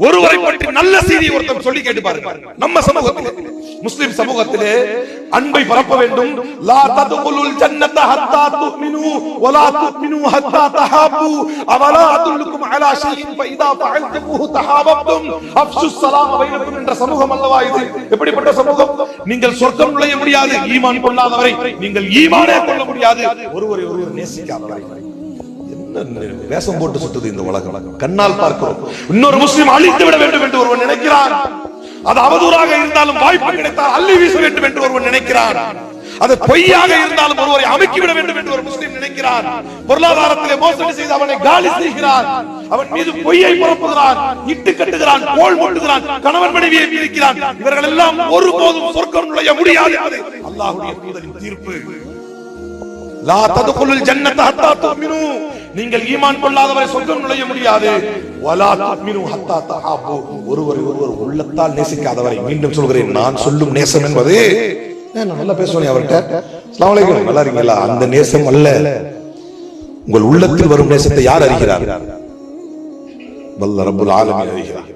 ஒருவரை பற்றி நல்ல செய்தி ஒருத்தர் சொல்லி கேட்டு பாருங்க. நம்ம சமூகத்திலே, முஸ்லிம் சமூகத்திலே அன்பை பரப்ப வேண்டும். லா ததுகுலுல் ஜன்னத ஹத்தா துமினு வலா துமினு ஹத்தா தஹாபு அவலா அதுல்லுக்கும் அலா ஷைஇன் ஃபஇதா ஃபஅல்துஹு தஹாபத்தும் அஃஷுஸ் ஸலாம் பைனக்கும் என்ற சமூகம் அல்லவா இது? எப்படிப்பட்ட சமூகம்? நீங்கள் சொர்க்கம் நுழைய முடியாது ஈமான் கொள்ளாதவரை, நீங்கள் ஈமானே கொள்ள முடியாது ஒருவரை ஒருவர் நேசிக்காதவரை. வேஷம் போட்டு சுட்டுது இந்த உலகம், கண்ணால் பார்க்கிறோம். இன்னொரு முஸ்லிம் அழித்து விட வேண்டும் என்று ஒருவன் நினைக்கிறான். அது அவதூறாக இருந்தாலும் வாய்ப்பு கிடைத்தால் அள்ளி வீச வேண்டும் என்று ஒருவன் நினைக்கிறான். அது பொய்யாக இருந்தாலும் ஒருவரை அமைக்கி விட வேண்டும் என்று ஒரு முஸ்லிம் நினைக்கிறான். பொருளாதாரத்திலே மோசடி செய்து அவனை காலி செய்கிறான், அவன் மீது பொய்யை பரப்புகிறான், இட்டு கட்டுகிறான், கோல் போடுகிறான், கணவன் மனைவியை பிரிக்கிறான். இவர்கள் எல்லாம் ஒருபோதும் சொர்க்கம் நுழைய முடியாது. அல்லாஹ்வுடைய தூதரின் தீர்ப்பு. லா ததுகுலுல் ஜன்னத ஹத்தா துமினு, நீங்கள் ஈமான் கொள்ளாதவரை சொர்க்கம் நுழைய முடியாது. வலா துமினு ஹத்தா தஹாபு, ஒருவரை ஒருவர் உள்ளத்தால் நேசிக்காதவரை. மீண்டும் சொல்கிறேன், நான் சொல்லும் நேசம் என்பது நான் நல்லா பேசுவேன் அவர்கிட்ட, அஸ்ஸலாமு அலைக்கும் நல்லா இருக்கீங்களா, அந்த நேசம் அல்ல. உங்கள் உள்ளத்தில் வரும் நேசத்தை யார் அறிகிறார்? வல்ல ரப்புல் ஆலமீன் அறிகிறார்.